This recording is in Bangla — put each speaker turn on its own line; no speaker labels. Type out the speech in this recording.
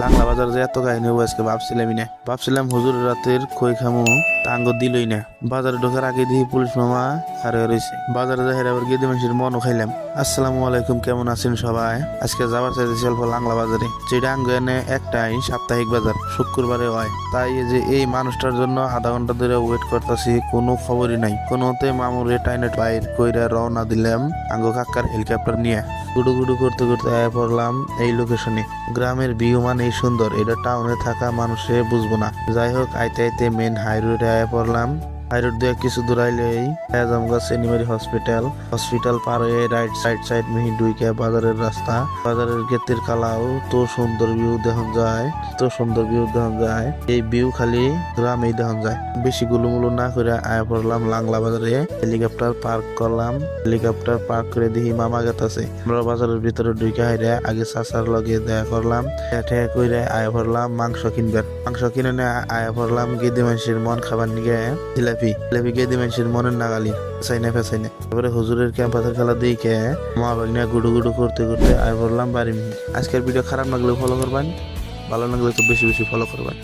লাংলা বাজার যে এত কাহিনী হবো আজকে ভাবছিলামই না। ভাবছিলাম হুজুর রাতের খই খামু, টাঙ্গ দিলই না। বাজারে ঢোকার আগে দিয়ে পুলিশ মামা হারে রয়েছে। বাজারে যাই আবার গেদে মানুষের মনও খাইলাম। আসসালামু আলাইকুম, কেমন আছেন সবাই? আজকে যাবার চাইতেছি অল্প লাংলা বাজারে, যেটা আঙ্গ এনে একটাই সাপ্তাহিক বাজার, শুক্রবারে হয়। তাই এই যে এই মানুষটার জন্য আধা ঘন্টা ধরে ওয়েট করতেছি, কোনো খবরই নাই। কোনোতে মামুরে টাইনেট বাইর কইরা রওনা দিলাম আঙ্গ কাকার হেলিকপ্টার নিয়ে। গুডু গুডু করতে করতে আয়া পড়লাম এই লোকেশনে। গ্রামের ভিউ মানে সুন্দর, এটা টাউনে থাকা মানুষে বুঝবো না। যাই হোক, আইতে আইতে মেন হাই রোডে আয়া পড়লাম। হাই রোড দিয়ে কিছু দূর আইলেই আজমগঞ্জ সেনিমারি হসপিটাল পার হয়ে রাইট সাইড মিহি ডুইকে বাজারের রাস্তা। বাজারের গেটের কালাও তো সুন্দর ভিউ দেখন যায়। এই ভিউ খালি গ্রামেই দেখন যায়। বেশি গুলুমুলু না করে আয়া পড়লাম লাংলা বাজারে। হেলিকপ্টার পার্ক করলাম। হেলিকপ্টার পার্ক করে দেখি মামা গেতাছে। আমরা বাজারের ভিতরে ডুইকে হাইরে আগে চাচার লগে দেখা করলাম। ঠেয়া কইরে আয়া পড়লাম মাংস কিনে আয়া পড়লাম গেদি মানুষের মন খাবার নিয়ে জিলাপি গেদি মানুষের মনের নাগালি ফেসাইনে। তারপরে হুজুরের ক্যাম্পাসের খেলা দিকে মা বাগনা গুডু গুডু করতে করতে আয়া পড়লাম বাড়ি। আজকের ভিডিও খারাপ লাগলে ফলো করবেন, ভালো লাগলে তো বেশি বেশি ফলো করবেন।